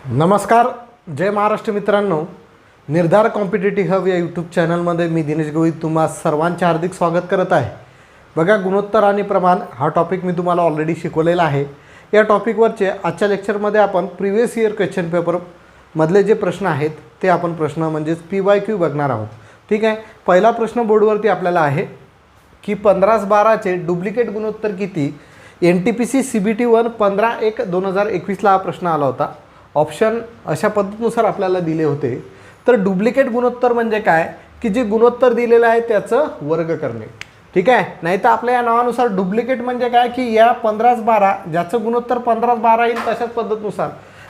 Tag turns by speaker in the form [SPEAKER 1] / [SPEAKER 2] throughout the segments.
[SPEAKER 1] नमस्कार, जय महाराष्ट्र मित्रांनो. निर्धार कॉम्पिटेटिव्ह हब या यूट्यूब चॅनलमध्ये मी दिनेश गवई तुम्हा सर्वांचे हार्दिक स्वागत करत आहे. बघा, गुणोत्तर आणि प्रमाण हा टॉपिक मी तुम्हाला ऑलरेडी शिकवलेला आहे. या टॉपिकवरचे आजच्या लेक्चरमध्ये आपण प्रिव्हियस इयर क्वेश्चन पेपरमधले जे प्रश्न आहेत ते आपण प्रश्न म्हणजेच PYQ बघणार आहोत. ठीक आहे. पहिला प्रश्न बोर्डवरती आपल्याला आहे की 15/12चे डुप्लिकेट गुणोत्तर किती. NTPC CBT 1 15/1/2021 हा प्रश्न आला होता. ऑप्शन अशा पद्धतीनुसार आपल्याला दिले होते. तर डुप्लिकेट गुणोत्तर म्हणजे काय की जे गुणोत्तर दिलेलं आहे त्याचं वर्ग करणे. ठीक आहे. नाही तर आपल्या या नावानुसार डुप्लिकेट म्हणजे काय की या 15/12 ज्याचं गुणोत्तर 15/12 येईल तशाच पद्धतीनुसार.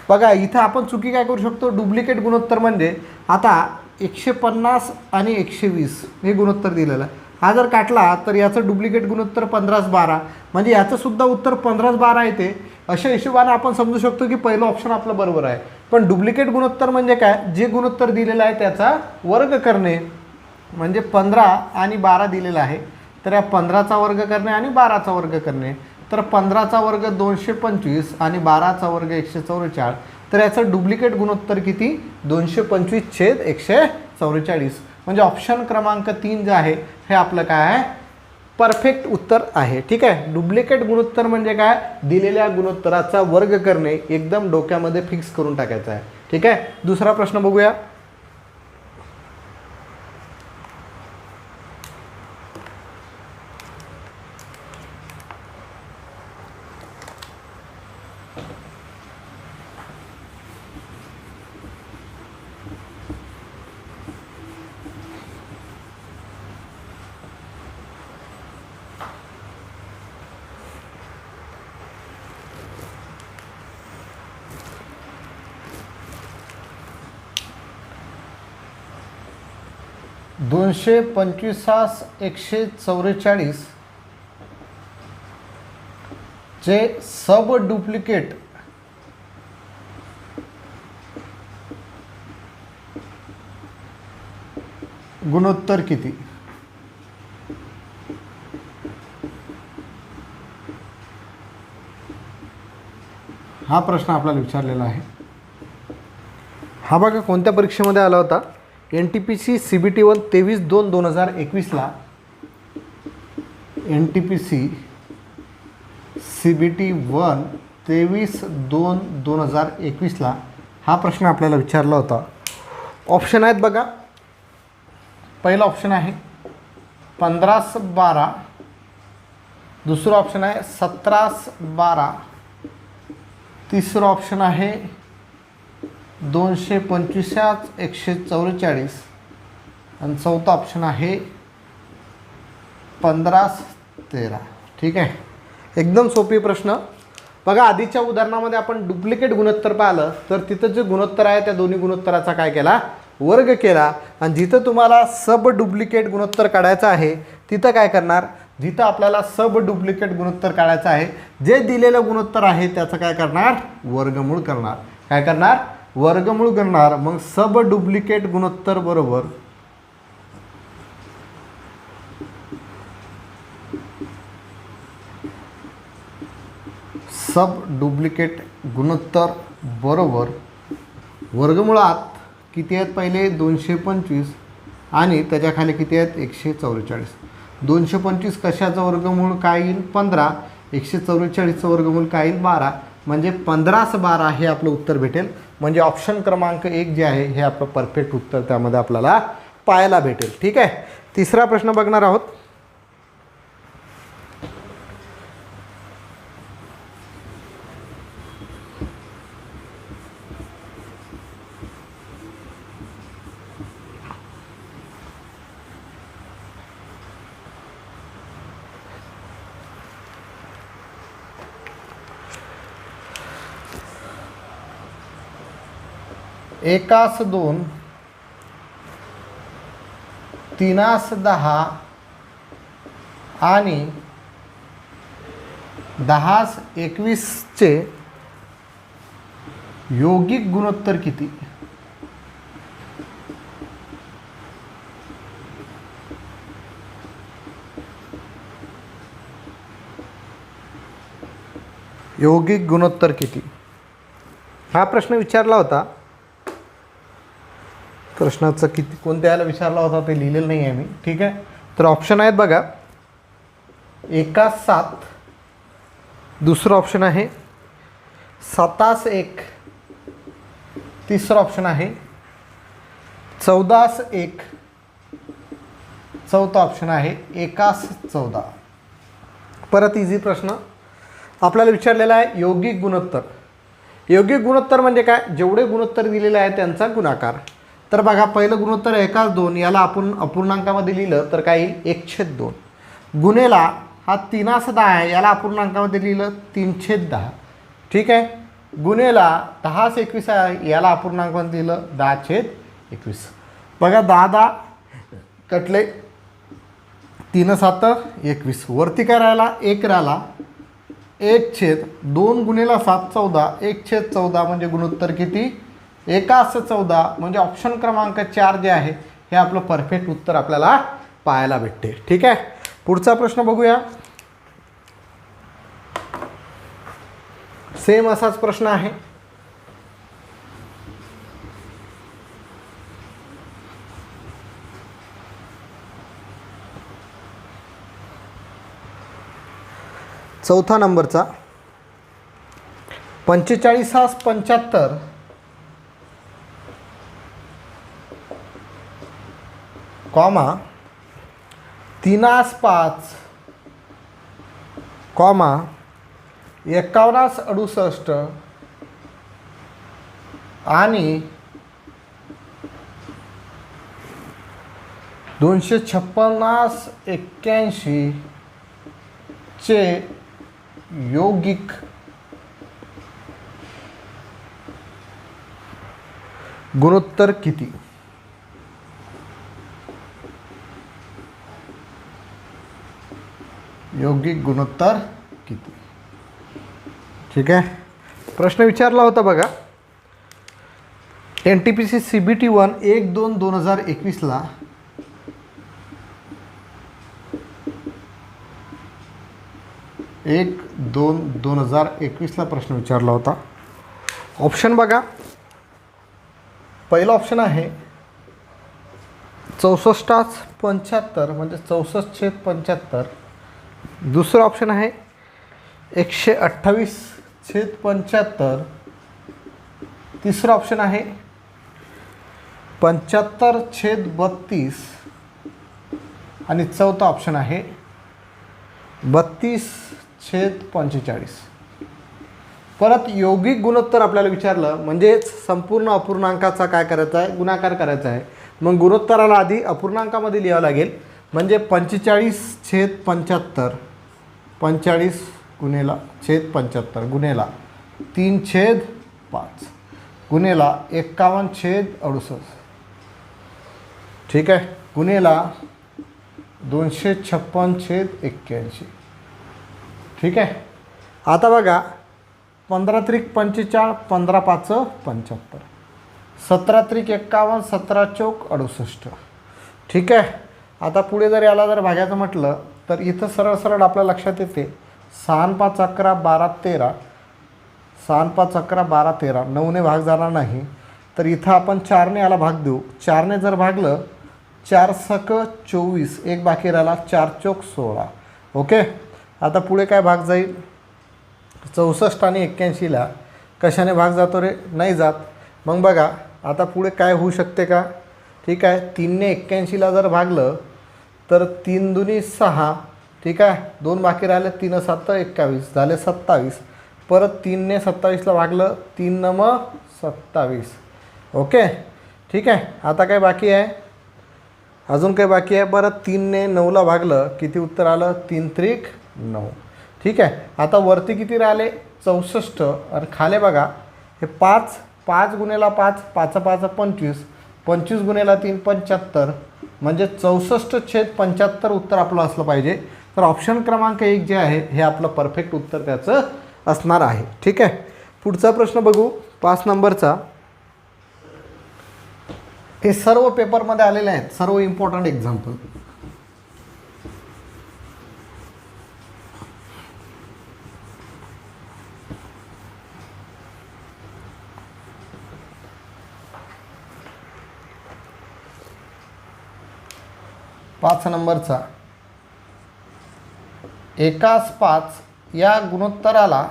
[SPEAKER 1] बघा, इथं आपण चुकी काय करू शकतो. डुप्लिकेट गुणोत्तर म्हणजे आता 150 आणि 120 हे गुणोत्तर दिलेलं आहे. हा जर काटला तर याचं डुप्लिकेट गुणोत्तर 15/12 म्हणजे याचं सुद्धा उत्तर 15/12 येते. अशा हिशोबाने आपण समजू शकतो की पहिलं ऑप्शन आपलं बरोबर आहे. पण डुप्लिकेट गुणोत्तर म्हणजे काय, जे गुणोत्तर दिलेलं आहे त्याचा वर्ग करणे. म्हणजे 15 आणि 12 दिलेला आहे तर या 15चा वर्ग करणे आणि 12चा वर्ग करणे. तर 15चा वर्ग 225 आणि 12चा वर्ग 144. तर याचं डुप्लिकेट गुणोत्तर किती 225/144. म्हणजे ऑप्शन क्रमांक 3 जे आहे हे आपलं काय आहे, परफेक्ट उत्तर आहे. ठीक आहे. डुप्लिकेट गुणोत्तर म्हणजे काय, दिलेल्या गुणोत्तराचा वर्ग करणे. एकदम डोक्यामध्ये फिक्स करून टाकायचं आहे. ठीक आहे. दुसरा प्रश्न बघूया. « 225/144 चे सब डुप्लिकेट गुणोत्तर किती. हा प्रश्न आपल्याला विचारलेला आहे. हा बघा कोणत्या परीक्षेमध्ये आला होता. NTPC CBT 1 23/2/2021 NTPC CBT 1 23/2/2021 हा प्रश्न आपल्याला विचारला होता. ऑप्शन आहेत बघा. पहिला ऑप्शन आहे 15/12. दुसरा ऑप्शन आहे 17/12. तिसरा ऑप्शन आहे 225/144 आणि चौथा ऑप्शन आहे 15/13. ठीक आहे. एकदम सोपी प्रश्न. बघा, आधीच्या उदाहरणामध्ये आपण डुप्लिकेट गुणोत्तर पाहिलं तर तिथं जे गुणोत्तर आहे त्या दोन्ही गुणोत्तराचा काय केला, वर्ग केला. आणि जिथं तुम्हाला सब डुप्लिकेट गुणोत्तर काढायचं आहे तिथं काय करणार, जिथं आपल्याला सब डुप्लिकेट गुणोत्तर काढायचं आहे जे दिलेलं गुणोत्तर आहे त्याचं काय करणार, वर्गमूळ करणार. काय करणार, वर्गमूळ करणार. मग सब डुप्लिकेट गुणोत्तर बरोबर सब डुप्लिकेट गुणोत्तर बरोबर वर्गमुळात किती आहेत, पहिले 225 आणि त्याच्याखाली किती आहेत 144. 225 कशाचं वर्गमूळ काय येईल 15. 144चं वर्गमूळ काय येईल 12. म्हणजे 15/12 हे आपलं उत्तर भेटेल. म्हणजे ऑप्शन क्रमांक 1 जे आहे हे आपलं परफेक्ट उत्तर त्यामध्ये आपल्याला पाहायला भेटेल. ठीक आहे. तिसरा प्रश्न बघणार आहोत. एकास 2 तीनास 10 आणि 10s 21चे यौगिक गुणोत्तर किती. यौगिक गुणोत्तर किती. हा प्रश्न विचारला होता. प्रश्नाचं किती कोणत्या याला विचारला होता ते लिहिलेलं नाही आहे मी. ठीक आहे, तर ऑप्शन आहेत बघा. 1:7. दुसरं ऑप्शन आहे 7:1. तिसरं ऑप्शन आहे 14:1. चौथा ऑप्शन आहे 1:14. परत इझी प्रश्न आपल्याला विचारलेला आहे यौगिक गुणोत्तर. यौगिक गुणोत्तर म्हणजे काय? जेवढे गुणोत्तर दिलेले आहे त्यांचा गुणाकार. तर बघा, पहिलं गुणोत्तर 1:2. याला आपण अपूर्णांकामध्ये लिहिलं तर काय येईल? 1/2. गुणेला हा 3:10 आहे, याला अपूर्णांकामध्ये लिहिलं 3/10. ठीक आहे, गुणेला 10:21 आहे, याला अपूर्णांकामध्ये लिहिलं 10/21. बघा 10 कटले, 3×7=21. वरती काय राहिला? 1 राहिला. 1/2 गुणेला 7 14. 1/14 म्हणजे गुणोत्तर किती? 1:14. म्हणजे ऑप्शन क्रमांक 4 जे आहे हे आपलं परफेक्ट उत्तर आपल्याला पाहायला भेटते. ठीक आहे, पुढचा प्रश्न बघूया. सेम असाच प्रश्न आहे. चौथा नंबरचा 45:75 कॉमा 3:5 कॉमा 51:68 आणि 256:81 चे यौगिक गुणोत्तर किती? यौगिक गुणोत्तर किती? ठीक आहे, प्रश्न विचारला होता बघा. NTPC CBT 1 1/2/2021ला प्रश्न विचारला होता. ऑप्शन बघा. पहिला ऑप्शन आहे 64:75 म्हणजे 64/75. दुसरं ऑप्शन आहे 128/75. तिसरं ऑप्शन आहे 75/32 आणि चौथा ऑप्शन आहे 32/45. परत यौगिक गुणोत्तर आपल्याला विचारलं म्हणजेच संपूर्ण अपूर्णांकाचा काय करायचा आहे? गुणाकार करायचा आहे. मग गुणोत्तराला आधी अपूर्णांकामध्ये लिहावं लागेल. म्हणजे 45/75 45 गुणेला छेद 75 गुणेला 3/5 गुणेला 51/68. ठीक आहे, गुणेला 256/81. ठीक आहे, आता बघा 15×3=45 15×5=75 17×3=51 17×4=68. ठीक आहे, आता पुढे जर याला जर भागायचं म्हटलं तर इथं सरळ सरळ आपल्या लक्षात येते 6×5=11 12×13 6×5=11 12×13 9ने भाग जाणार नाही. तर इथं आपण 4ने याला भाग देऊ. 4ने जर भागलं 4×7=24 एक बाकी राहिला 4×4=16. ओके, आता पुढे काय भाग जाईल? 64 आणि 81ला कशाने भाग जातो रे? नाही जात. मग बघा आता पुढे काय होऊ शकते का? ठीक आहे, 3ने 81ला जर भागलं तर 3 दुनी 6. ठीक आहे, 2 बाकी राहिले 3×7=21 झाले 27. परत 3ने 27ला भागलं 3×9=27. ओके, ठीक आहे, आता काय बाकी आहे? अजून काय बाकी आहे? बरं 3ने 9ला भागलं किती उत्तर आलं? 3×3=9. ठीक आहे, आता वरती किती राहिले? 64 आणि खाले बघा हे 5 5 गुणेला 5 5×5=25 25 गुणेला 3=75 म्हणजे 64/75 उत्तर आपलं असलं पाहिजे. तर ऑप्शन क्रमांक 1 जे आहे हे आपलं परफेक्ट उत्तर त्याचं असणार आहे. ठीक आहे, पुढचा प्रश्न बघू 5 नंबरचा. हे सर्व पेपरमध्ये आलेले आहेत, सर्व इम्पॉर्टंट एक्झाम्पल. 5 नंबरचा एकास 5 या गुणोत्तराला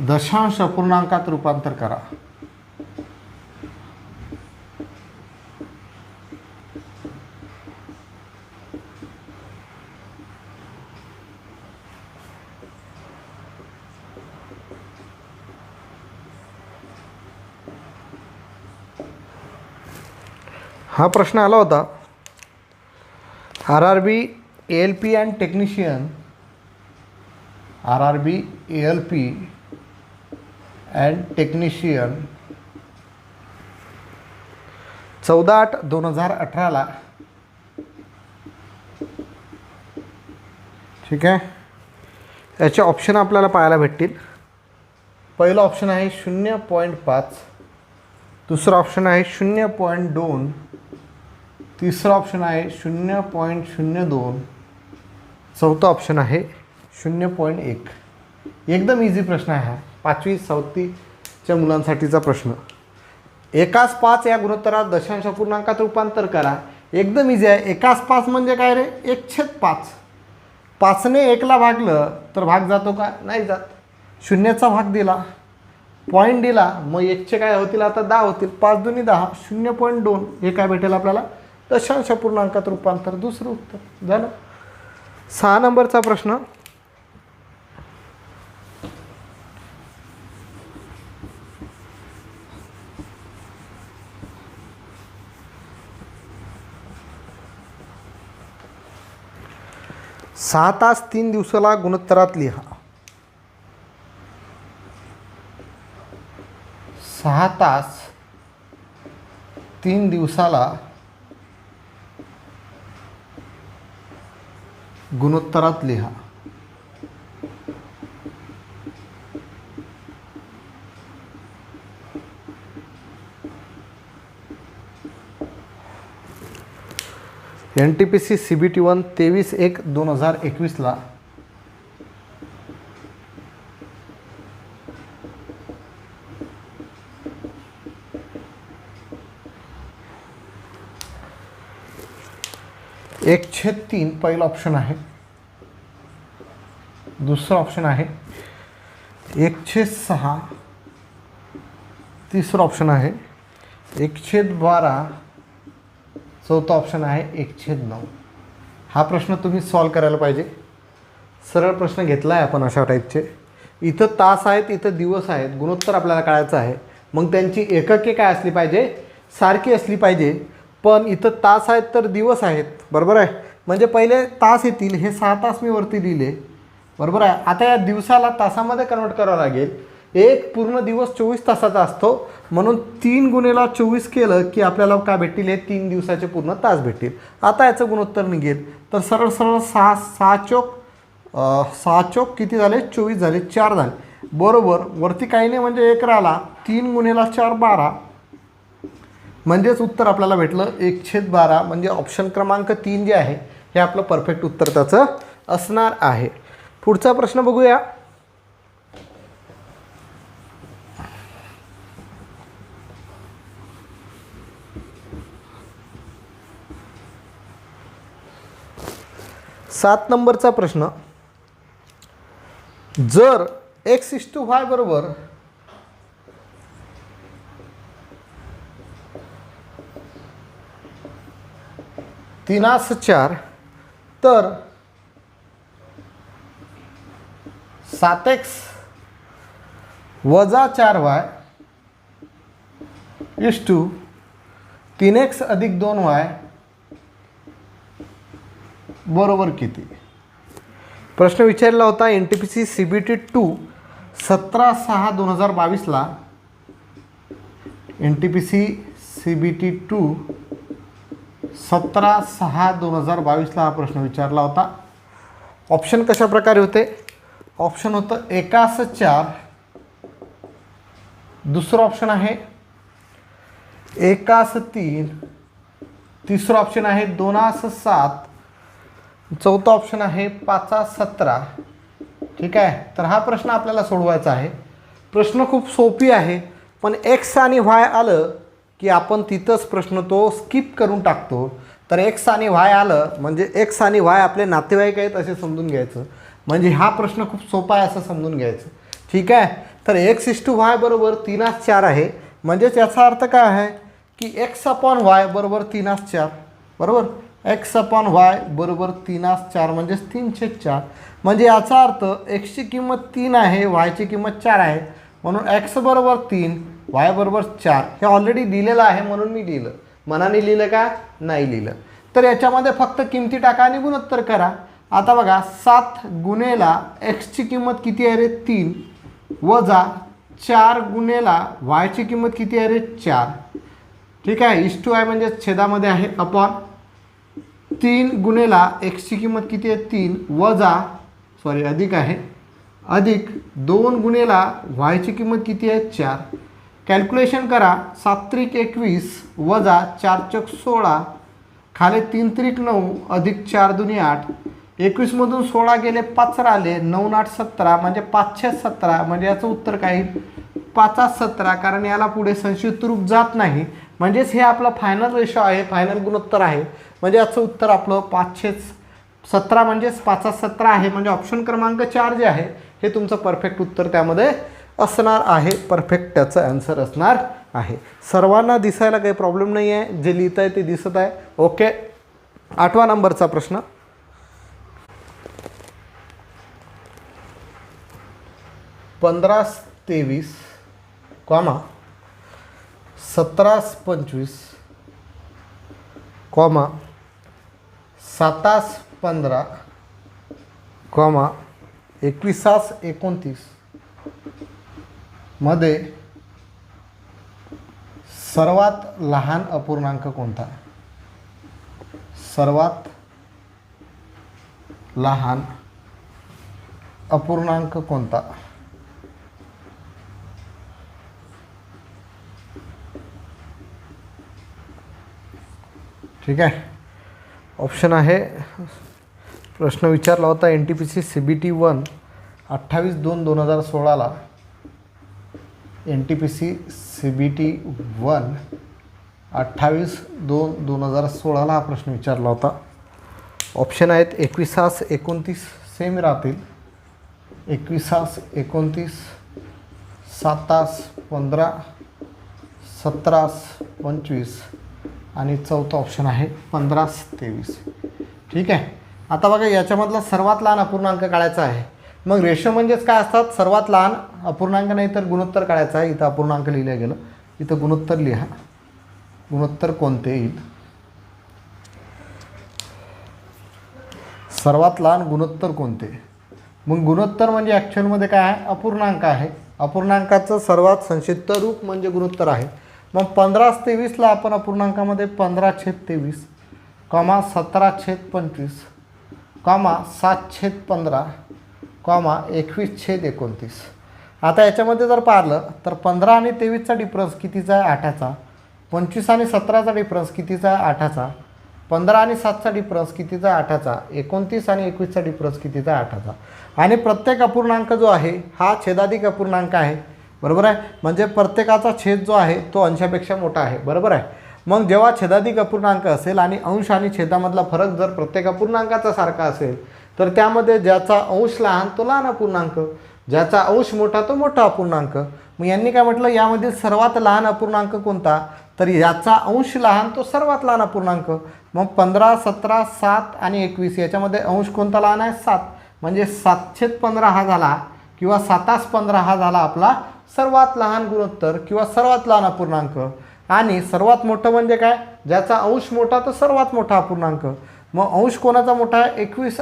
[SPEAKER 1] दशांश अपूर्णांकात रूपांतर करा. हा प्रश्न आला होता. RRB ALP and technician, RRB ALP and technician 14/8/2018ला. ठीक आहे. याचे ऑप्शन आपल्याला पाहायला भेटतील. पहिला ऑप्शन आहे 0.5, दुसरा ऑप्शन आहे 0.2, तिसरा ऑप्शन आहे 0.02, चौथा ऑप्शन आहे 0.1. एकदम इझी प्रश्न आहे हा, 5वी 6वीच्या मुलांसाठीचा प्रश्न. एकास 5 या गुणोत्तरात दशांश अपूर्णांकात रूपांतर करा. एकदम इझी आहे. एकास 5 म्हणजे काय रे? 1/5. 5ने 1ला भागलं तर भाग जातो का? नाही जात. शून्याचा भाग दिला, पॉईंट दिला, मग 1चे काय होतील आता? 10 होतील. 5 दुनी 10, 0.2. हे काय भेटेल आपल्याला? दशांश अपूर्णांकात रूपांतर. दुसरं उत्तर झालं. 6 नंबरचा प्रश्न. सहा तास 3 दिवसाला गुणोत्तरात लिहा. 6 तास 3 दिवसाला गुणोत्तरात लिहा. NTPC CBT 1 23/1/2021ला एक छेद 3 पहिला ऑप्शन आहे. दुसरा ऑप्शन आहे 1/6, तिसरा ऑप्शन आहे 1/12, चौथा ऑप्शन आहे 1/9. हा प्रश्न तुम्ही सॉल्व करायला पाहिजे. सरळ प्रश्न घेतला आहे आपण अशा टाईपचे. इथं तास आहेत, इथं दिवस आहेत. गुणोत्तर आपल्याला कळायचं आहे. मग त्यांची एकके काय असली पाहिजे? सारखी असली पाहिजे. पण इथं तास आहेत तर दिवस आहेत, बरोबर आहे. म्हणजे पहिले तास येतील. हे 6 तास मी वरती दिले, बरोबर आहे. आता या दिवसाला तासामध्ये कन्वर्ट करावं लागेल. एक पूर्ण दिवस 24 तासाचा असतो, म्हणून 3 गुणिले 24 केलं की आपल्याला काय भेटतील? हे 3 दिवसाचे पूर्ण तास भेटतील. आता याचं गुणोत्तर निघेल तर सरळ सरळ 6 चोक किती झाले? 24 झाले, 4 झाले, बरोबर. वरती काही नाही म्हणजे 1 राहिला. 3 गुणिले 4 12, म्हणजेच उत्तर आपल्याला भेटलं 1/12. म्हणजे ऑप्शन क्रमांक 3 जे आहे हे आपलं परफेक्ट उत्तर त्याचं असणार आहे. पुढचा प्रश्न बघूया. सात नंबरचा प्रश्न. जर x/y बरोबर 3/4 तर 7x - 4y = 3x + 2y बरोबर किती? प्रश्न विचारला होता NTPC CBT 2 17/6/2022ला. NTPC CBT 2 17/6/2022ला हा प्रश्न विचारला होता. ऑप्शन कशा प्रकारे होते? ऑप्शन होतं 1/4, दुसरं ऑप्शन आहे 1/3, तिसरं ऑप्शन आहे 2/7, चौथा ऑप्शन आहे 5/17. ठीक आहे. तर हा प्रश्न आपल्याला सोडवायचा आहे. प्रश्न खूप सोपी आहे. पण एक्स आणि वाय आलं की आपण तिथंच प्रश्न तो स्किप करून टाकतो. तर एक्स आणि वाय आलं म्हणजे एक्स आणि वाय आपले नातेवाईक आहेत असे समजून घ्यायचं. म्हणजे हा प्रश्न खूप सोपा आहे असं समजून घ्यायचं. ठीक आहे. तर x/y बरोबर 3/4 आहे. म्हणजेच याचा अर्थ काय आहे की x/y बरोबर 3/4 बरोबर. x/y बरोबर 3/4 म्हणजेच 3/4. म्हणजे याचा अर्थ एक्सची किंमत 3 आहे, वायची किंमत 4 आहे. म्हणून x बरोबर 3, y बरोबर 4 हे ऑलरेडी दिलेलं आहे म्हणून मी लिहिलं. मनाने लिहिलं का? नाही लिहिलं. तर याच्यामध्ये फक्त किमती टाका आणि गुणोत्तर करा. आता बघा 7 गुणेला एक्सची किंमत किती आहे रे? 3 वजा 4 गुणेला वायची किंमत किती आहे रे? 4. ठीक आहे. इष्टू म्हणजे छेदामध्ये आहे अपॉन 3 गुणेला एक्सची किंमत किती आहे? 3 वजा अधिक आहे अधिक 2 गुणेला वायची किंमत किती आहे? 4. कॅल्क्युलेशन करा. 7त्रिक 21 वजा 4 16 खाले 3त्रिक 9 अधिक 4 दुनी 8. 21मधून 16 गेले 5 राहिले 9 8 17 म्हणजे 517. म्हणजे याचं उत्तर काय येईल? 5/17. कारण याला पुढे संक्षिप्त रूप जात नाही. म्हणजेच हे आपलं फायनल रेशो आहे, फायनल गुणोत्तर आहे. म्हणजे याचं उत्तर आपलं 517 म्हणजेच 5/17 आहे. म्हणजे ऑप्शन क्रमांक 4 जे आहे हे तुमचं परफेक्ट उत्तर त्यामध्ये असणार आहे. परफेक्ट त्याचं आन्सर असणार आहे. सर्वांना दिसायला काही प्रॉब्लेम नाही आहे. जे लिहित आहे ते दिसत आहे. ओके. 8वा नंबरचा प्रश्न. 15-23, 17-25, 7-15, 21-29 मध्ये सर्वात लहान अपूर्णांक कोणता? सर्वात लहान अपूर्णांक कोणता? ठीक आहे. ऑप्शन आहे. प्रश्न विचारला होता NTPC CBT 1 28/2/2016ला. NTPC CBT 1 28/2/2016ला हा प्रश्न विचारला होता. ऑप्शन आहेत 21-29 सेम राहतील. 21-29, 7-15, 17-25 आणि चौथा ऑप्शन आहे 15-23. ठीक आहे. आता बघा याच्यामधला सर्वात लहान अपूर्णांक काढायचा आहे. मग रेशो म्हणजेच काय असतात? सर्वात लहान अपूर्णांक नाही तर गुणोत्तर काढायचा आहे. इथं अपूर्णांक लिहिलं गेलं, इथं गुणोत्तर लिहा. गुणोत्तर कोणते येईल? सर्वात लहान गुणोत्तर कोणते? मग गुणोत्तर म्हणजे ॲक्च्युअलमध्ये काय आहे? अपूर्णांक आहे. अपूर्णांकाचं सर्वात संक्षिप्त रूप म्हणजे गुणोत्तर आहे. मग 15-23ला आपण अपूर्णांकामध्ये 15/23, 17/25, 7/15, 21/29. आता याच्यामध्ये जर पाहिलं तर 15 आणि 23चा डिफरन्स कितीचा आहे? 8चा. 25 आणि 17चा डिफरन्स कितीचा आहे? 8चा. 15 आणि 7चा डिफरन्स कितीचा? 8चा. 29 आणि 21चा डिफरन्स कितीचा? 8चा. आणि प्रत्येक अपूर्णांक जो आहे हा छेदाधिक अपूर्णांक आहे. बरोबर आहे. म्हणजे प्रत्येकाचा छेद जो आहे तो अंशापेक्षा मोठा आहे. बरोबर आहे. मग जेव्हा छेदाधिक अपूर्णांक असेल आणि अंश आणि छेदामधला फरक जर प्रत्येक अपूर्णांकाचा सारखा असेल तर त्यामध्ये ज्याचा अंश लहान तो लहान अपूर्णांक, ज्याचा अंश मोठा तो मोठा अपूर्णांक. मग यांनी काय म्हटलं? यामधील सर्वात लहान अपूर्णांक कोणता? तर याचा अंश लहान तो सर्वात लहान अपूर्णांक. मग 15, 17, 7 आणि 21 याच्यामध्ये अंश कोणता लहान आहे? 7. म्हणजे 7/15 हा झाला किंवा 7/15 हा झाला आपला सर्वात लहान गुणोत्तर किंवा सर्वात लहान अपूर्णांक. आणि सर्वात मोठं म्हणजे काय? ज्याचा अंश मोठा तो सर्वात मोठा अपूर्णांक. मग अंश कोणाचा मोठा आहे? 21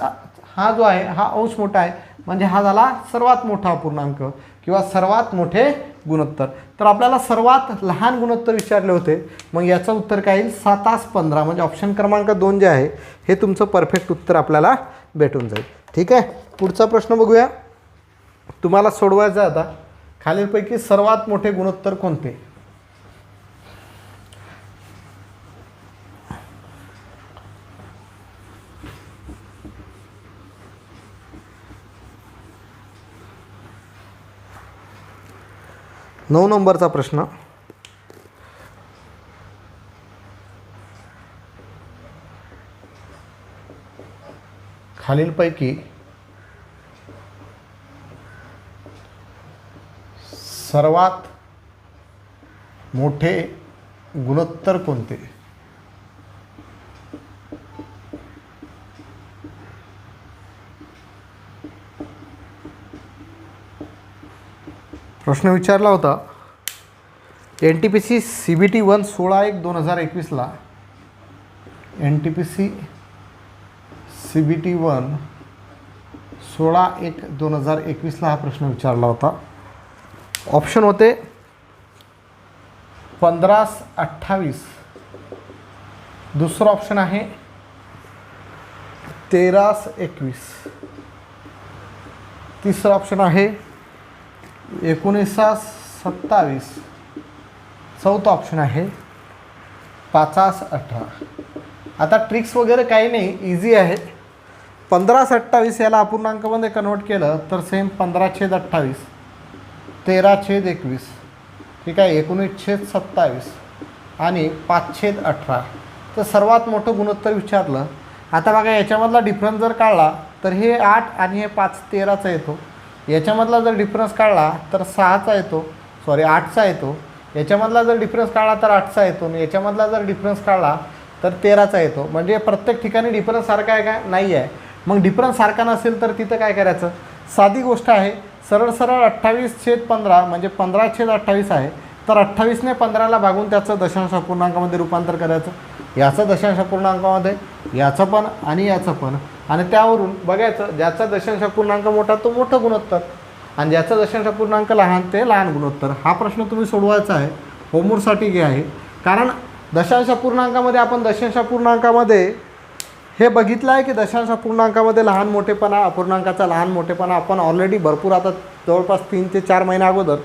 [SPEAKER 1] हा जो आहे हा अंश मोठा आहे म्हणजे हा झाला सर्वात मोठा अपूर्णांक किंवा सर्वात मोठे गुणोत्तर. तर आपल्याला सर्वात लहान गुणोत्तर विचारले होते. मग याचं उत्तर काय येईल? 7/15. म्हणजे ऑप्शन क्रमांक 2 जे आहे हे तुमचं परफेक्ट उत्तर आपल्याला भेटून जाईल. ठीक आहे. पुढचा प्रश्न बघूया. तुम्हाला सोडवायचा आता खालीलपैकी सर्वात मोठे गुणोत्तर कोणते? 9 नंबरचा प्रश्न, खालीलपैकी सर्वात मोठे गुणोत्तर कोणते? प्रश्न विचारला होता NTPC CBT 1 16/1/2021ला NTPC CBT 1 16/1/2021ला हा प्रश्न विचारला होता. ऑप्शन होते 15/28, दुसरा ऑप्शन आहे 13/21, तिसरा ऑप्शन आहे 19/27, चौथा ऑप्शन आहे 5/18. आता ट्रिक्स वगैरे काही नाही, इझी आहे. 15/28 याला अपूर्णांकामध्ये कन्वर्ट केलं तर सेम 15/28, 13/21, ठीक आहे, 19/27 आणि 5/18. तर सर्वात मोठं गुणोत्तर विचारलं. आता बघा याच्यामधला डिफरन्स जर काढला तर हे 8 आणि हे 5 13चा येतो. याच्यामधला जर डिफरन्स काढला तर 6चा येतो, 8चा येतो. याच्यामधला जर डिफरन्स काढला तर 8चा येतो आणि याच्यामधला जर डिफरन्स काढला तर 13चा येतो. म्हणजे प्रत्येक ठिकाणी डिफरन्स सारखा आहे का? नाही आहे. मग डिफरन्स सारखा नसेल तर तिथं काय करायचं? साधी गोष्ट आहे, सरळ 28/15 म्हणजे 15/28 आहे. तर 28ने 15ला भागून त्याचं दशांश अपूर्णांकामध्ये रूपांतर करायचं. याचं दशांश अपूर्णांकामध्ये, याचं पण आणि याचं पण, आणि त्यावरून बघायचं ज्याचा दशांश अपूर्णांक मोठा तो मोठं गुणोत्तर आणि ज्याचा दशांश अपूर्णांक लहान ते लहान गुणोत्तर. हा प्रश्न तुम्ही सोडवायचा आहे, होमवर्कसाठी घे आहे. कारण दशांश अपूर्णांकामध्ये आपण दशांश अपूर्णांकामध्ये हे बघितलं आहे की दशांश अपूर्णांकामध्ये लहान मोठेपणा, अपूर्णांकाचा लहान मोठेपणा आपण ऑलरेडी भरपूर, आता जवळपास 3 ते 4 महिन्या अगोदर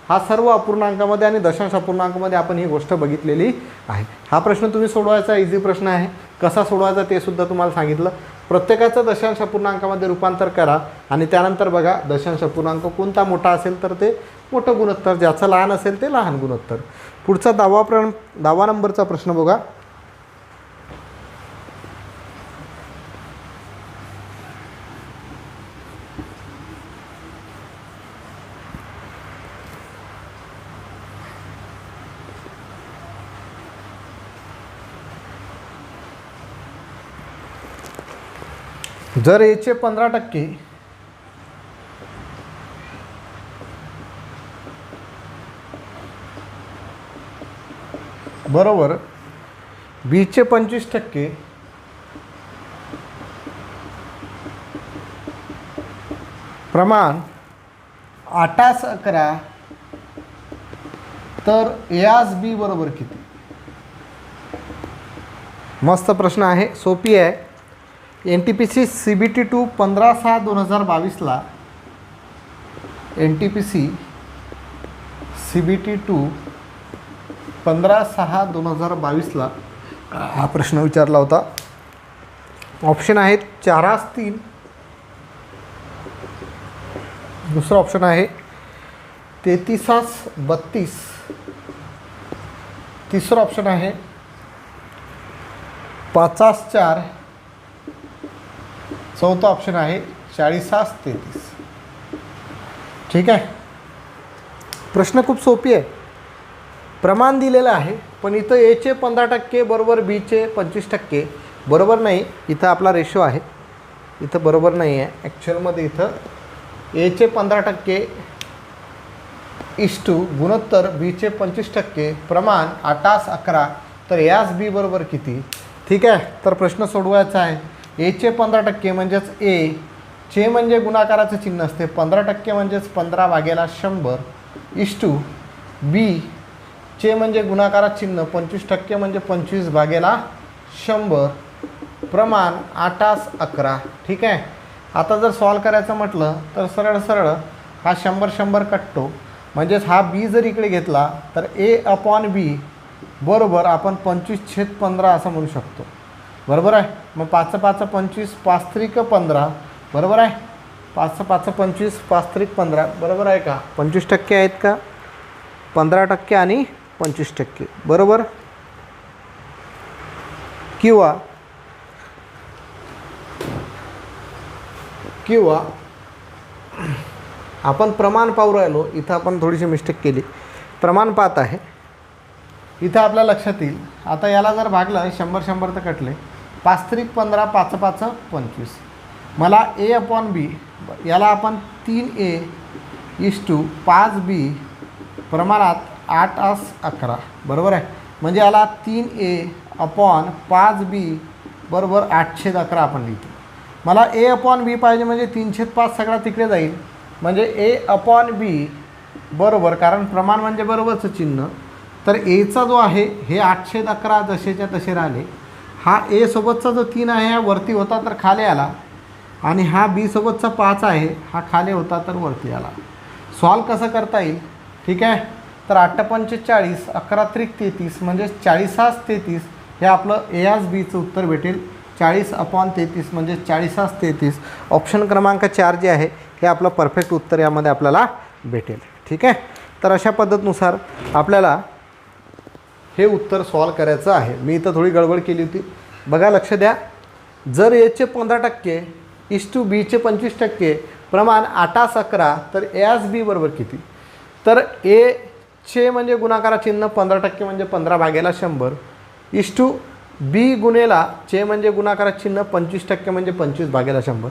[SPEAKER 1] हा सर्व अपूर्णांकामध्ये आणि दशांश अपूर्णांकामध्ये आपण ही गोष्ट बघितलेली आहे. हा प्रश्न तुम्ही सोडवायचा, इझी प्रश्न आहे. कसा सोडवायचा ते सुद्धा तुम्हाला सांगितलं. प्रत्येकाचं दशांश अपूर्णांकामध्ये रूपांतर करा आणि त्यानंतर बघा दशांश अपूर्णांक कोणता मोठा असेल तर ते मोठं गुणोत्तर, ज्याचं लहान असेल ते लहान गुणोत्तर. पुढचा 10 नंबरचा प्रश्न बघा. जर याचे 15% बरोबर बीचे 25% प्रमाण 8/11 तर यास बी बरोबर किती? मस्त प्रश्न आहे, सोपी आहे. NTPC CBT 2 15/6/2022ला NTPC CBT 2 15/6/2022ला हा प्रश्न विचारला होता. ऑप्शन आहेत 4/3, दुसरा ऑप्शन आहे 33/32, तिसरा ऑप्शन आहे 5/4, चौथा ऑप्शन आहे 40/33. ठीक आहे, प्रश्न खूप सोपी आहे. प्रमाण दिलेलं आहे पण इथं एचे 15% बरोबर बीचे 25% बरोबर नाही. इथं आपला रेशो आहे, इथं बरोबर नाही आहे ॲक्च्युअलमध्ये. इथं एचे 15% इष्टू गुणोत्तर बीचे 25% प्रमाण 8/11 तर यास बी बरोबर किती? ठीक आहे, तर प्रश्न सोडवायचा आहे. एचे 15% म्हणजेच ए, चे म्हणजे गुणाकाराचं चिन्ह असते, 15% म्हणजेच 15/100 इष्टू बी, चे म्हणजे गुणाकाराचं चिन्ह 25% म्हणजे 25/100 प्रमाण 8/11. ठीक आहे, आता जर सॉल्व करायचं म्हटलं तर सरळ सरळ हा 100 कटतो. म्हणजेच हा बी जर इकडे घेतला तर A/B बरोबर आपण 25/15 असं म्हणू शकतो. बरोबर आहे. मग 5×5 25, 5×3 15, बरोबर आहे. 5×5 25, 5×3 15, बरोबर आहे का? 25% आहेत का? 15% आणि 25%, बरोबर. किंवा आपण प्रमाण पाहू राहिलो, इथं आपण थोडीशी मिस्टेक केली. प्रमाण पाहत आहे, इथं आपल्या लक्षात येईल. आता याला जर भागलं 100 तर कटले. 5 त्रिक 15, 5 5 25. मला A/B, याला आपण 3A/5B प्रमाणात 8/11, बरोबर आहे. म्हणजे याला 3A/5B बरोबर 8/11 आपण लिहितो. मला A/B पाहिजे, म्हणजे 3/5 सगळा तिकडे जाईल. म्हणजे A/B बरोबर, कारण प्रमाण म्हणजे बरोबरचं चिन्ह, तर Aचा जो आहे हे 8/11 जसेच्या तसे राहिले. हा A सोबतचा जो 3 आहे हा वरती होता तर खाली आला, आणि हा B सोबतचा 5 आहे हा खाली होता तर वरती आला. सॉल्व कसं करता येईल, ठीक आहे. तर 8×5 = 40, 11 त्रिक 33, म्हणजे 40/33 हे आपलं A/Bचं उत्तर भेटेल. 40/33 म्हणजे 40/33. ऑप्शन क्रमांक 4 जे आहे हे आपलं परफेक्ट उत्तर यामध्ये आपल्याला भेटेल, ठीक आहे. तर अशा पद्धतीनुसार आपल्याला हे उत्तर सॉल्व करायचं आहे. मी इथं थोडी गडबड केली होती, बघा लक्ष द्या. जर Aचे 15% = Bचे 25%, प्रमाण 8/11, तर A/B बरोबर किती. तर Aचे म्हणजे गुणाकारा चिन्ह 15% म्हणजे 15/100 = B गुणेला चे म्हणजे गुणाकारा चिन्ह 25% म्हणजे 25/100.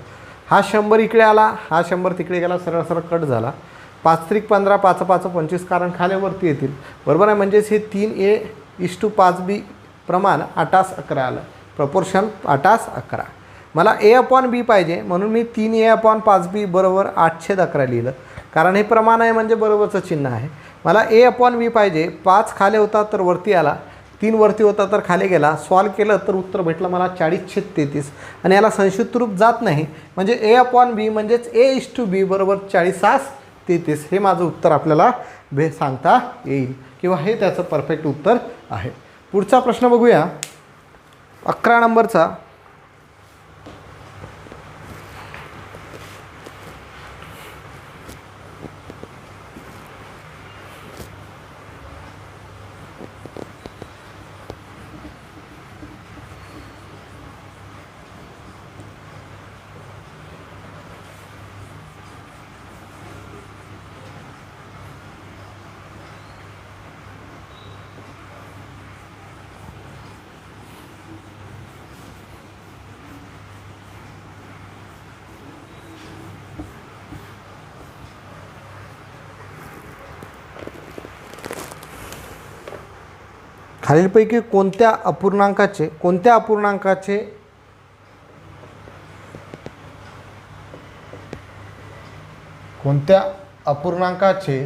[SPEAKER 1] हा 100 इकडे आला, हा 100 तिकडे गेला, सरळ सरळ कट झाला. 5 त्रिक 15, 5 5 25, कारण खाल्यावरती येतील, बरोबर आहे. म्हणजेच हे 3A/5B प्रमाण 8/11 आलं, प्रपोर्शन 8/11. मला A/B पाहिजे, म्हणून मी 3A/5B बरोबर 8/11 लिहिलं, कारण हे प्रमाण आहे म्हणजे बरोबरचं चिन्ह आहे. मला A/B पाहिजे, 5 खाली होता तर वरती आला, 3 वरती होता तर खाली गेला. सॉल्व केलं तर उत्तर भेटलं मला 40/33, आणि याला संक्षिप्त रूप जात नाही, म्हणजे A/B म्हणजेच A/B बरोबर 40/33 हे माझं उत्तर आपल्याला सांगता येईल, किंवा हे त्याचं परफेक्ट उत्तर आहे. पुढचा प्रश्न बघूया, 11 नंबरचा. खालीलपैकी कोणत्या अपूर्णांकाचे अपूर्णांकाचे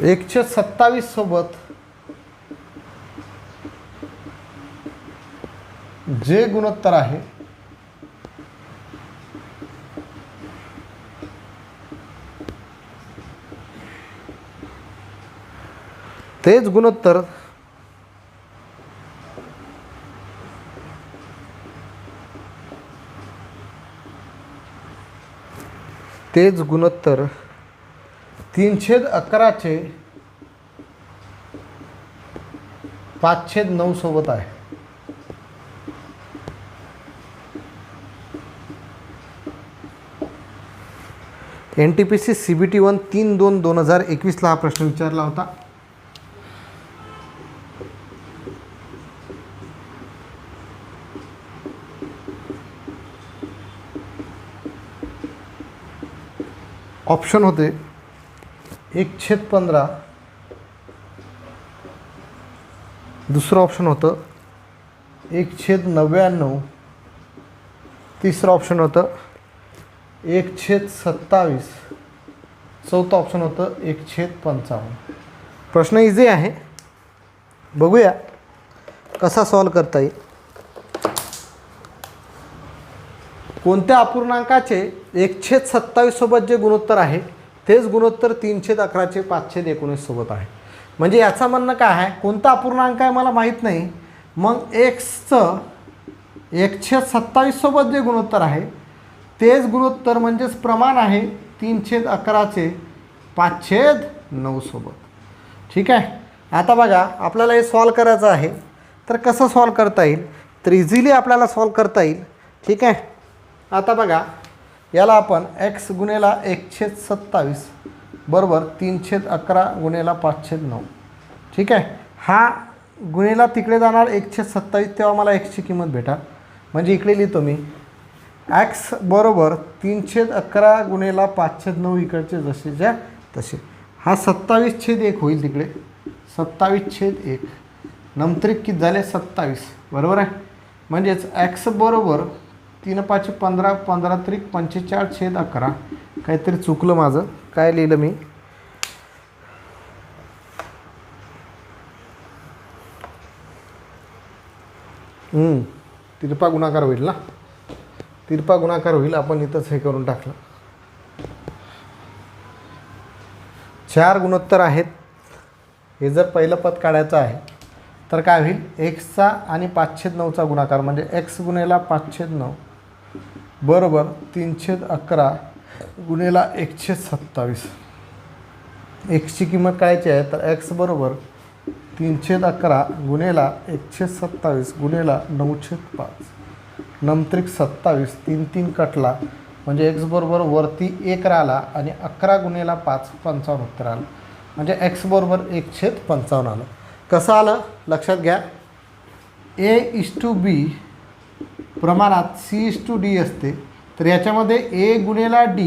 [SPEAKER 1] 127 सोबत जे गुणोत्तर आहे तेच गुणोत्तर तेच गुणोत्तर 3/11 5/9 सोबत आहे. NTPC CBT 1 3/2/2021 ला हा प्रश्न विचारला होता. ऑप्शन होते 1/15, दुसरं ऑप्शन होतं 1/99, तिसरं ऑप्शन होतं 1/27, चौथं ऑप्शन होतं 1/55. प्रश्न इझी आहे, बघूया कसा सॉल्व करता येईल. कोणत्या अपूर्णांकाचे 1/27 सोबत जे गुणोत्तर आहे तेच गुणोत्तर 3/11 5/19 सोबत आहे. म्हणजे याचं म्हणणं काय आहे, कोणता अपूर्णांक आहे मला माहीत नाही, मग एक्सचं 1/27 सोबत जे गुणोत्तर आहे तेच गुणोत्तर म्हणजेच प्रमाण आहे 3/11चे 5/9 सोबत. ठीक आहे. आता बघा आपल्याला हे सॉल्व करायचं आहे, तर कसं सॉल्व करता येईल, तर इझिली आपल्याला सॉल्व करता येईल. ठीक आहे. आता बघा याला आपण x गुणेला 1/27 बरोबर 3/11 गुणेला 5/9. ठीक आहे. हा गुणेला तिकडे जाणार 1/27, तेव्हा मला xची किंमत भेटा. म्हणजे इकडे लिहितो मी x बरोबर 3/11 गुणेला 5/9 इकडचे जसेच्या तसे. हा 27/1 होईल तिकडे 27/1 नंतर किती झाले 27 बरोबर आहे. म्हणजेच x बरोबर 3×5 = 15 15 त्रिक 45/11. काहीतरी चुकलं माझं, काय लिहिलं मी, तिरपा गुणाकार होईल ना, तिरपा गुणाकार होईल. आपण इथंच हे करून टाकलं. 4 गुणोत्तर आहेत. हे जर पहिलं पद काढायचं आहे तर काय होईल, एक्सचा आणि 5/9चा गुणाकार म्हणजे x गुणेला 5/9 बरोबर 3/11 गुणेला 1/27. एक्सची किंमत काढायची आहे तर x बरोबर 3/11 गुणेला 1/27 गुणेला 9/5 नंतर 27 3 3 कटला म्हणजे x बरोबर वरती 1 राहिला आणि 11 गुणेला 5 55 उत्तर आलं. म्हणजे x बरोबर 1/55 आलं. कसं आलं लक्षात घ्या. A:B प्रमाणात C:D असते, तर याच्यामध्ये A गुणेला D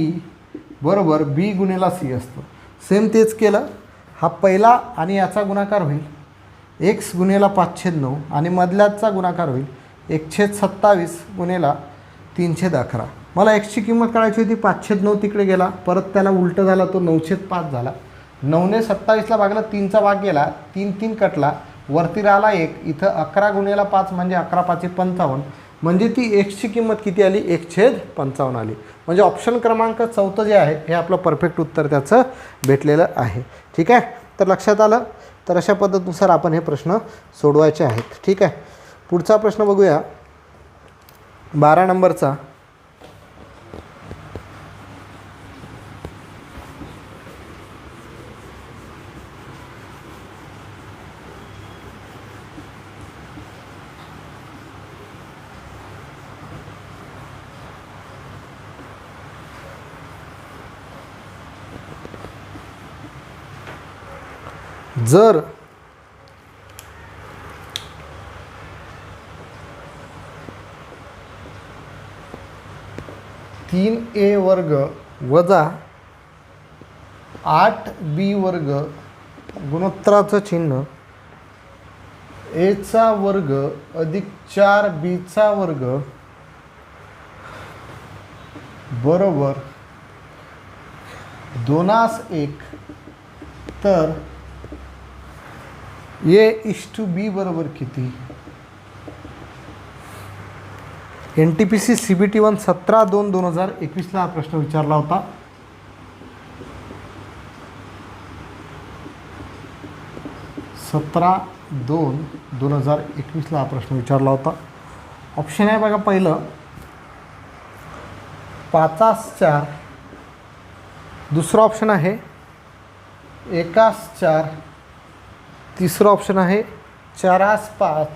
[SPEAKER 1] बरोबर B गुणेला C असतं. सेम तेच केलं. हा पहिला आणि याचा गुणाकार होईल x गुणेला 5/9 आणि मधल्याचा गुणाकार होईल 1/27 गुणेला 3/11. मला xची किंमत काढायची होती 5/9 तिकडे गेला, परत त्याला उलटं झाला तो 9/5 झाला. 9ने 27ला भागला 3चा भाग गेला 3 3 कटला वरती राहिला 1. इथं 11 गुणेला 5 म्हणजे 11 5 55 म्हणजे ती एक्सची किंमत किती आली 1/55 आली. म्हणजे ऑप्शन क्रमांक 4 जे आहे हे आपलं परफेक्ट उत्तर त्याचं भेटलेलं आहे. ठीक आहे. तर लक्षात आलं. तर अशा पद्धतीनुसार आपण हे प्रश्न सोडवायचे आहेत. ठीक आहे. पुढचा प्रश्न बघूया 12 नंबरचा. जर (3a वर्ग वजा 8b वर्ग गुणोत्तराचं चिन्ह a चा वर्ग अधिक 4b चा वर्ग बरोबर 2:1 तर A:B बरोबर किती. NTPC CBT 1 17/2/2021 हा प्रश्न विचारला होता. हा प्रश्न विचारला होता. ऑप्शन आहे बघा पहिलं 5/4, दुसरा ऑप्शन आहे 1/4, तिसरा ऑप्शन आहे 4/5,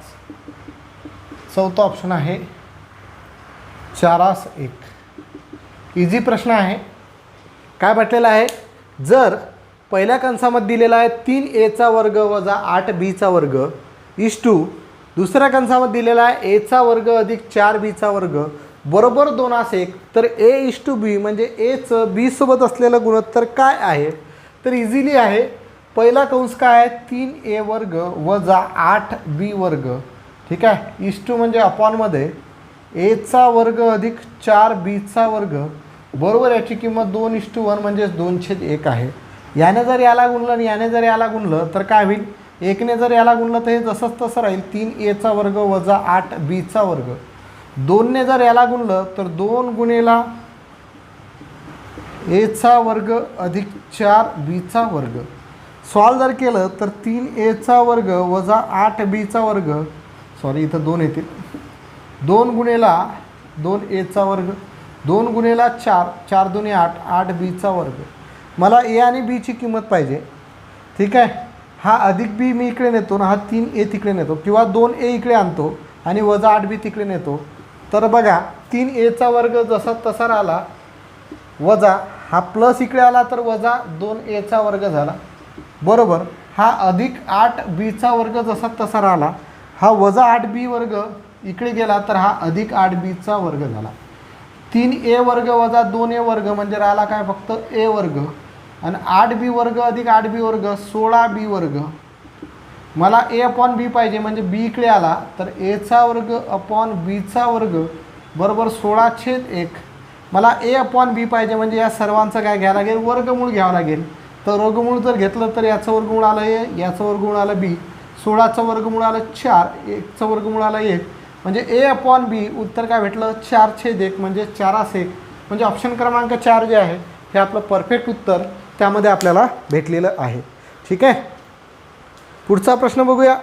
[SPEAKER 1] चौथा ऑप्शन आहे 4/1. इझी प्रश्न आहे. काय म्हटलेलं आहे, जर पहिल्या कंसामध्ये दिलेला आहे 3a चा वर्ग वजा 8b चा वर्ग इष्टू दुसऱ्या कंसामध्ये दिलेला आहे a चा वर्ग अधिक 4b चा वर्ग बरोबर 2:1, तर A:B म्हणजे a b सोबत असलेलं गुणोत्तर काय आहे. तर इझिली आहे. पहिला कंस काय आहे 3a वर्ग वजा 8b वर्ग. ठीक आहे. इष्टू म्हणजे अपॉनमध्ये a चा वर्ग अधिक 4b चा वर्ग बरोबर याची किंमत 2:1 म्हणजे 2/1 आहे. याने जर याला गुणलं आणि याने जर याला गुणलं तर काय होईल, 1ने जर याला गुणलं तर हे जसंच तसं राहील 3a चा वर्ग वजा 8b चा वर्ग. 2ने जर याला गुणलं तर 2 गुणेला a चा वर्ग अधिक 4b चा वर्ग. सॉल्व जर केलं तर 3a चा वर्ग वजा 8b चा वर्ग, सॉरी इथं 2 येतील, 2 गुणेला 2a वर्ग, 2 गुणेला 4, 4 2 8, 8b वर्ग. मला a आणि b ची किंमत पाहिजे. ठीक आहे. हा अधिक b मी इकडे नेतो ना, हा 3a तिकडे नेतो किंवा 2a इकडे आणतो आणि वजा 8b तिकडे नेतो. तर बघा 3a वर्ग जसा तसा राहिला, वजा हा प्लस इकडे आला तर वजा 2a वर्ग झाला, बरोबर. हा अधिक 8b वर्ग जसा तसा राहिला, हा वजा 8b वर्ग इकडे गेला तर हा अधिक 8b वर्ग झाला. 3a वर्ग वजा 2a वर्ग म्हणजे राहिला काय, फक्त a वर्ग. आणि 8b वर्ग अधिक 8b वर्ग 16b वर्ग. मला a अपॉन b पाहिजे म्हणजे b इकडे आला तर a वर्ग अपॉन b वर्ग बरोबर 16/1. मला a अपॉन b पाहिजे म्हणजे या सर्वांचं काय घ्यावं लागेल, वर्गमूळ घ्यावं लागेल. तर वर्गमूळ जर घेतलं तर याचं वर्गमूळ आलं a, याचं वर्गमूळ आलं b, 16चं वर्गमूळ आलं 4, 1चं वर्गमूळ आलं 1 म्हणजे a अपॉन b उत्तर काय भेटलं 4/1 म्हणजे 4/1. म्हणजे ऑप्शन क्रमांक 4 जे आहे हे आपलं परफेक्ट उत्तर त्यामध्ये आपल्याला भेटलेलं आहे. ठीक आहे. पुढचा प्रश्न बघूया.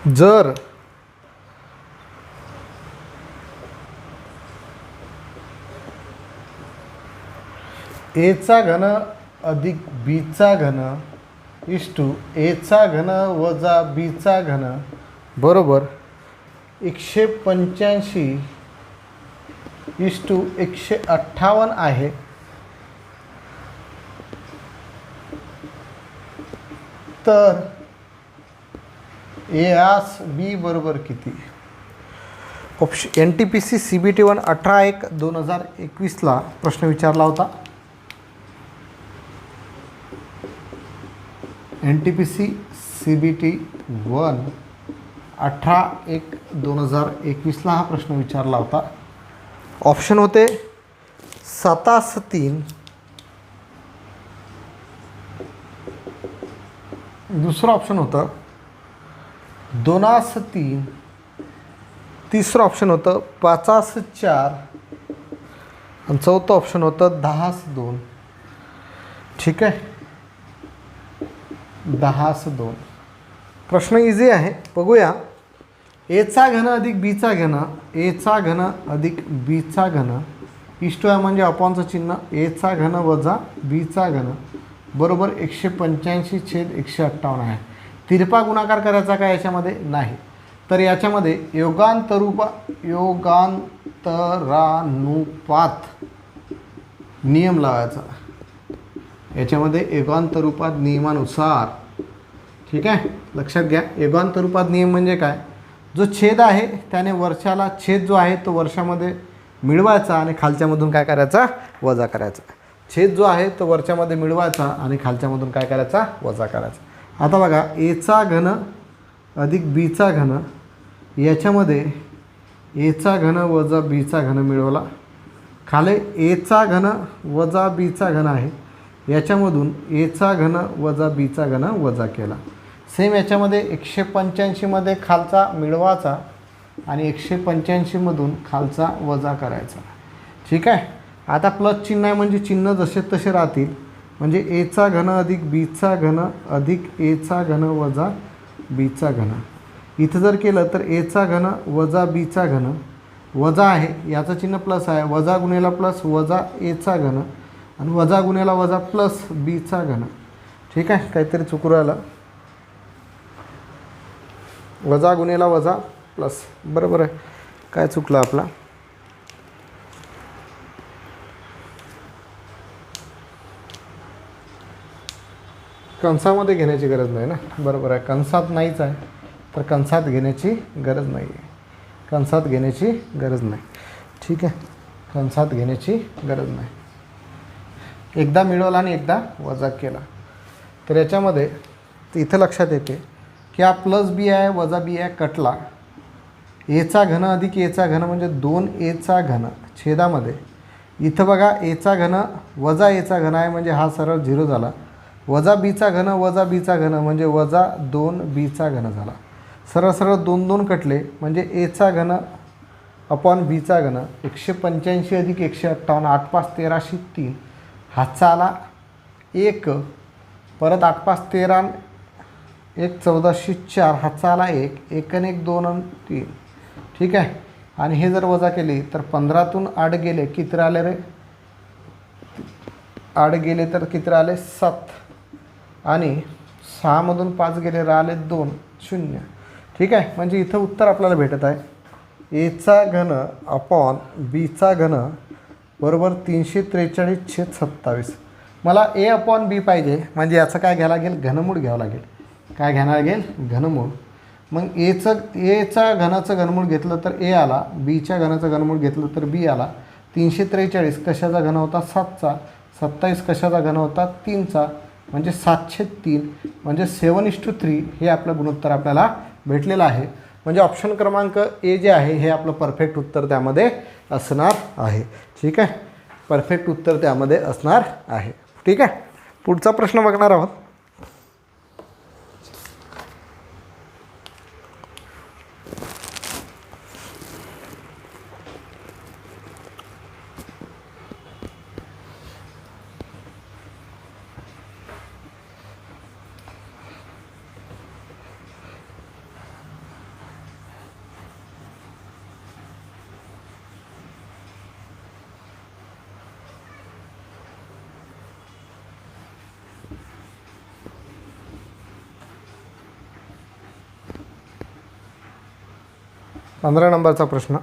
[SPEAKER 1] जर a चा घन अधिक b चा घन इष्टू a चा घन वजा b चा घन बरोबर 185 इष्टू 158 आहे, तर यास b बरोबर किती. ऑप्शन NTPC CBT 1 18/1/2021 प्रश्न विचारला होता. NTPC CBT 1 18/1/2021 हा प्रश्न विचारला होता. ऑप्शन होते 7/3, दुसरं ऑप्शन होतं 2/3, तिसरं ऑप्शन होतं 5/4 आणि चौथं ऑप्शन होतं 10/2. ठीक आहे. 10/2. प्रश्न इझी आहे, बघूया. a चा घन अधिक b चा घन, a चा घन अधिक b चा घन इष्टू आहे म्हणजे अपॉनचं चिन्ह, a चा घन वजा b चा घन बरोबर 185/158 आहे. तिरपा गुणाकार करायचा का याच्यामध्ये नाही, तर याच्यामध्ये योगांतरानुपात नियम लावायचा. याच्यामध्ये योगांतरूपात नियमानुसार. ठीक आहे, लक्षात घ्या. योगांतरूपात नियम म्हणजे काय, जो छेद आहे त्याने वर्षाला छेद जो आहे तो वर्षामध्ये मिळवायचा आणि खालच्यामधून काय करायचा, वजा करायचा. छेद जो आहे तो वरच्यामध्ये मिळवायचा आणि खालच्यामधून काय करायचा, वजा करायचा. आता बघा a चा घन अधिक b चा घन, याच्यामध्ये a चा घन वजा b चा घन मिळवला. खाली a चा घन वजा b चा घन आहे, याच्यामधून a चा घन वजा b चा घन वजा केला. सेम याच्यामध्ये 185मध्ये खालचा मिळवाचा आणि 185मधून खालचा वजा करायचा. ठीक आहे. आता प्लस चिन्ह आहे म्हणजे चिन्ह जसे तसे राहतील. म्हणजे a चा घन अधिक b चा घन अधिक a चा घन वजा b चा घन. इथं जर केलं तर a चा घन वजा b चा घन वजा आहे, याचं चिन्ह प्लस आहे, वजा गुणेला प्लस वजा a चा घन आणि वजा गुणेला वजा प्लस b चा घन. ठीक आहे, काहीतरी चुकू राहिलं. वजा गुणिले वजा प्लस, बरोबर आहे. काय चुकलं आपला? कंसामध्ये घेण्याची गरज नाही ना, बरोबर आहे. कंसात नाहीच आहे तर कंसात घेण्याची गरज नाही आहे, कंसात घेण्याची गरज नाही. ठीक आहे, कंसात घेण्याची गरज नाही. एकदा मिळवला आणि एकदा वजा केला तर याच्यामध्ये इथं लक्षात येते की हा प्लस बी आहे वजा बी आहे कटला. एचा घन अधिक एचा घन म्हणजे 2a घन छेदामध्ये इथं बघा एचा घन वजा एचा घन आहे म्हणजे हा सरळ 0 झाला. वजा बीचा घन वजा बीचा घन म्हणजे वजा 2bचा घन झाला. सरळ सरळ 2 2 कटले म्हणजे एचा घन अपॉन बीचा घन 185 अधिक 158 8 5 1303. हातचा आला 1, परत 8 5 13 1 1404. हातचा आला 1 1 आणि 1 2 आणि 3. ठीक आहे. आणि हे जर वजा केली तर 15तून 8 गेले किती आले रे? 8 गेले तर किती आले? 7. आणि 6मधून 5 गेले राहिले 2 0. ठीक आहे. म्हणजे इथं उत्तर आपल्याला भेटत आहे एचा घन अपॉन बीचा घन बरोबर 343/27. मला ए अपॉन बी पाहिजे म्हणजे याचं काय घ्यावं लागेल? घनमूळ घ्यावं लागेल. काय घ्यावं लागेल? घनमूळ. मग एचा घनाचं घनमूळ घेतलं तर ए आला, बीच्या घनाचं घनमूळ घेतलं तर बी आला. 343 कशाचा घन होता? 7चा. 27 कशाचा घन होता? 3चा. म्हणजे 703 म्हणजे 7:3 हे आपलं गुणोत्तर आपल्याला भेटलेलं आहे. म्हणजे ऑप्शन क्रमांक ए जे आहे हे आपलं परफेक्ट उत्तर त्यामध्ये असणार आहे. ठीक आहे, परफेक्ट उत्तर त्यामध्ये असणार आहे. ठीक आहे, पुढचा प्रश्न बघणार आहोत. पंधरा नंबरचा प्रश्न.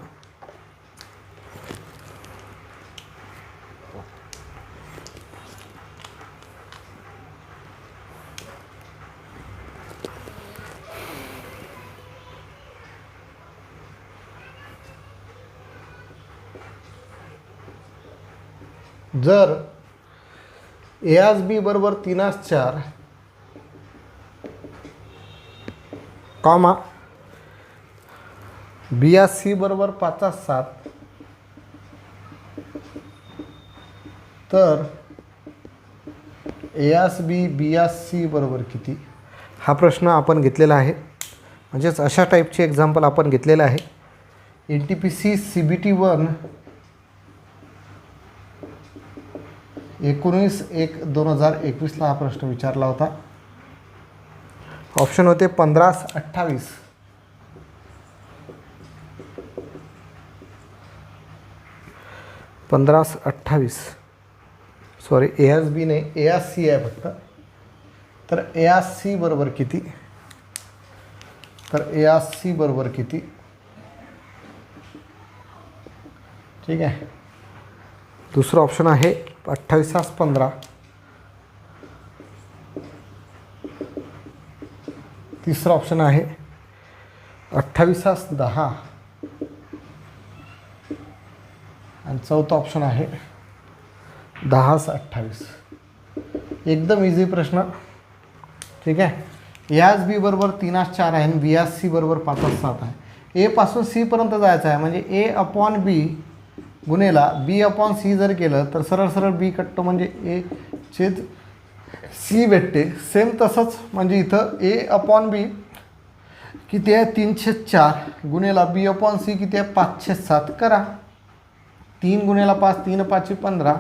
[SPEAKER 1] जर a(b) बरोबर 3/4 कॉमा b(c) बरोबर 5/7 तर a(b) b(c) बरोबर किती? हा प्रश्न आपण घेतलेला आहे. म्हणजेच अशा टाईपचे एक्झाम्पल आपण घेतलेलं आहे. NTPC CBT 1 19/1/2021 हा प्रश्न विचारला होता. ऑप्शन होते 15/28 15/28. सॉरी, a(b) नाही, a(c) आहे फक्त. तर a(c) बरोबर किती? तर a(c) बरोबर किती? ठीक आहे. दुसरा ऑप्शन आहे 28/15. तिसरा ऑप्शन आहे 28/10 आणि चौथा ऑप्शन आहे 10/28. एकदम इझी प्रश्न. ठीक आहे. a(b) बरोबर 3/4 आहे आणि b(c) बरोबर 5/7 आहे. ए पासून सी पर्यंत जायचं आहे म्हणजे a/b गुणेला b/c जर केलं तर सरळ सरळ b कटतो म्हणजे a/c भेटते. सेम तसंच म्हणजे इथं a/b किती आहे? 3/4 गुणेला b/c किती आहे? 5/7 करा. 3 गुणेला 5 3 5 15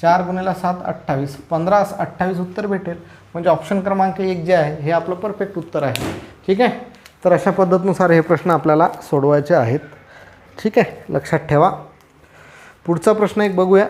[SPEAKER 1] 4 गुणेला 7 28 15/28 उत्तर भेटेल. म्हणजे ऑप्शन क्रमांक 1 जे आहे हे आपलं परफेक्ट उत्तर आहे. ठीक आहे. तर अशा पद्धतीनुसार हे प्रश्न आपल्याला सोडवायचे आहेत. ठीक आहे, लक्षात ठेवा. पुढचा प्रश्न एक बघूया.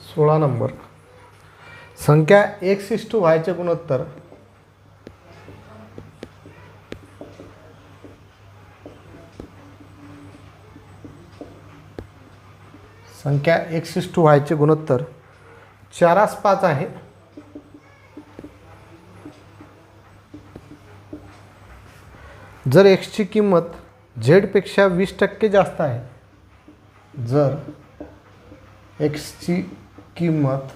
[SPEAKER 1] 16 नंबर, संख्या x/y गुणोत्तर संख्या x/y गुणोत्तर 4:5 आहे. जर x ची किंमत z पेक्षा 20% जास्त आहे, जर x ची किंमत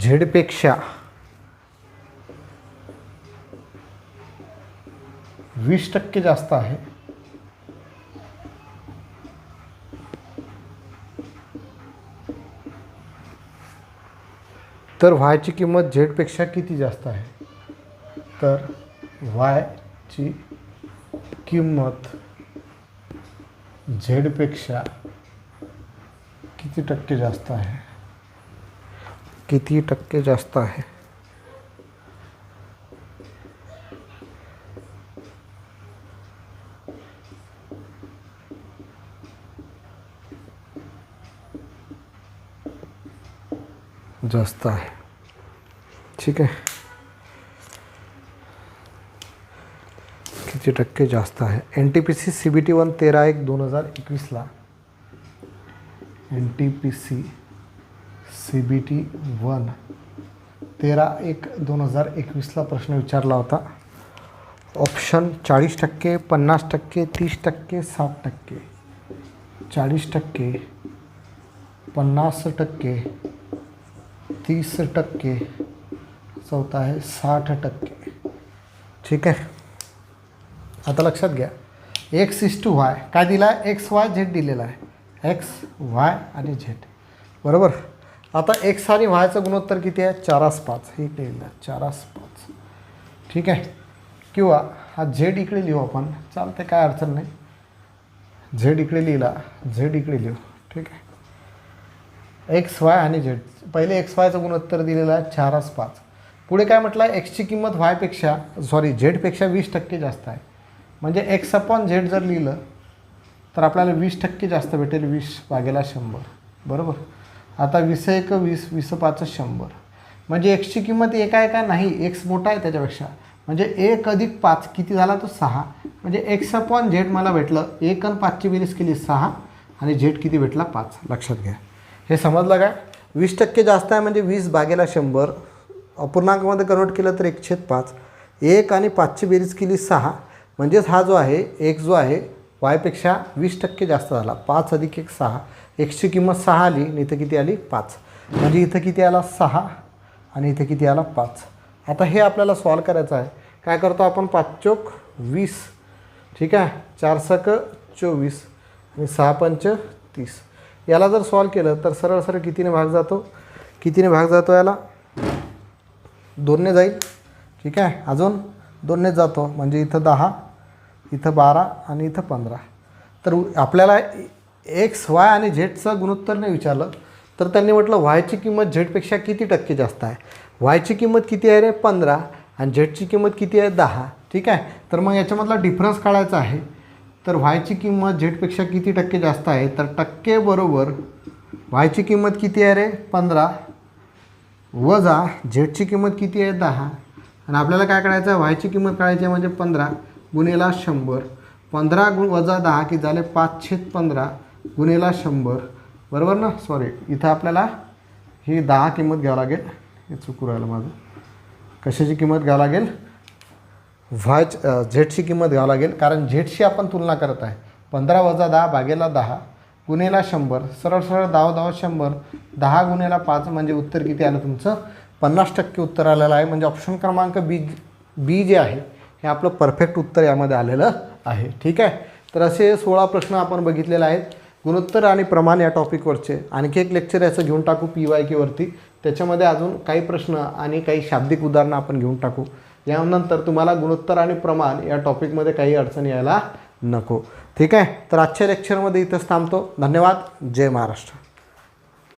[SPEAKER 1] z पेक्षा 20% जास्त आहे, तर y ची किंमत z पेक्षा किती जास्त आहे? तर y ची किंमत z पेक्षा किती टक्के जास्त आहे? किती टक्के जास्त आहे? जास्त आहे. ठीक आहे, किती टक्के जास्त आहे? NTPC CBT 1 13/1/2021ला NTPC CBT 1 13/1/2021ला प्रश्न विचारला होता. ऑप्शन 40%, 50%, 30%, 60%. 40%, 50%, 30%, चौथा आहे 60%. ठीक आहे, आता लक्षात घ्या, x/y काय दिला आहे? x y z दिलेला आहे, x y आणि z, बरोबर. आता x आणि y चं गुणोत्तर किती आहे? 4:5. हे इकडे लिहिलं 4:5. ठीक आहे, किंवा हा z इकडे लिहू आपण, चालते, काय अडचण नाही. z इकडे लिहिला, z इकडे लिहू. ठीक आहे, x y आणि z. पहिले x y चं गुणोत्तर दिलेलं आहे 4:5. पुढे काय म्हटलं आहे? x ची किंमत y पेक्षा z पेक्षा 20% जास्त आहे. म्हणजे x/z जर लिहिलं तर आपल्याला 20% जास्त भेटेल, 20/100, बरोबर. आता 20×1 20, 20×5 100. म्हणजे x ची किंमत 1 आहे का? नाही, x मोठा आहे त्याच्यापेक्षा. म्हणजे 1 + 5 किती झाला? तो 6. म्हणजे x/z मला भेटलं, 1 आणि 5 ची बेरीज केली 6, आणि z किती भेटला? 5. लक्षात घ्या, हे समजलं काय? 20% जास्त आहे म्हणजे 20/100. अपूर्णांकामध्ये कन्वर्ट केलं तर 1/5. 1 आणि 5 ची बेरीज केली 6, म्हणजेच हा जो आहे x जो आहे y पेक्षा 20% जास्त झाला. 5 + 1 6. x ची किंमत 6 आली आणि इथं किती आली? 5. म्हणजे इथं किती आला? 6, आणि इथं किती आला? 5. आता हे आपल्याला सॉल्व करायचं आहे. काय करतो आपण? 5×4 = 20. ठीक आहे, 4×6 = 24, आणि 6×5 = 30. याला जर सॉल्व केलं तर सरळ सरळ कितीने भाग जातो? कितीने भाग जातो याला? 2ने जाईल. ठीक आहे, अजून 2नेच जातो, म्हणजे इथं 10, इथं 12, आणि इथं 15. तर आपल्याला x y आणि झेडचं गुणोत्तर नाही विचारलं, तर त्यांनी म्हटलं y ची किंमत झेडपेक्षा किती टक्के जास्त आहे? y ची किंमत किती आहे रे? 15, आणि झेडची किंमत किती आहे? 10. ठीक आहे, तर मग याच्यामधला डिफरन्स काढायचा आहे. तर y ची किंमत झेडपेक्षा किती टक्के जास्त आहे? तर टक्के बरोबर y ची किंमत किती आहे रे? 15, वजा झेडची किंमत किती आहे? 10. आणि आपल्याला काय काढायचं आहे? y ची किंमत काढायची आहे, म्हणजे 15 गुणिले 100. 15 वजा 10 किती झाले? 5/15 गुणिले 100, बरोबर ना. सॉरी, इथं आपल्याला ही 10 किंमत घ्यावं लागेल. हे चुकू राहिलं माझं. कशाची किंमत घ्यावं लागेल? झेडची किंमत घ्यावं लागेल, कारण झेडशी आपण तुलना करत आहे. 15 वजा 10 भागेला 10 गुणिले 100. सरळ सरळ 10 10 100, 10 गुणिले 5, म्हणजे उत्तर किती आलं तुमचं? 50% उत्तर आलेलं आहे. म्हणजे ऑप्शन क्रमांक बी जे आहे हे आपलं परफेक्ट उत्तर यामध्ये आलेलं आहे. ठीक आहे, तर असे 16 प्रश्न आपण बघितलेले आहेत गुणोत्तर आणि प्रमाण या टॉपिकवरचे. आणखी एक लेक्चर याचं घेऊन टाकू PYQ वरती. त्याच्यामध्ये अजून काही प्रश्न आणि काही शाब्दिक उदाहरणं आपण घेऊन टाकू. यानंतर तुम्हाला गुणोत्तर आणि प्रमाण या टॉपिकमध्ये काही अडचण यायला नको. ठीक आहे, तर आजच्या लेक्चरमध्ये इथंच थांबतो. धन्यवाद. जय महाराष्ट्र.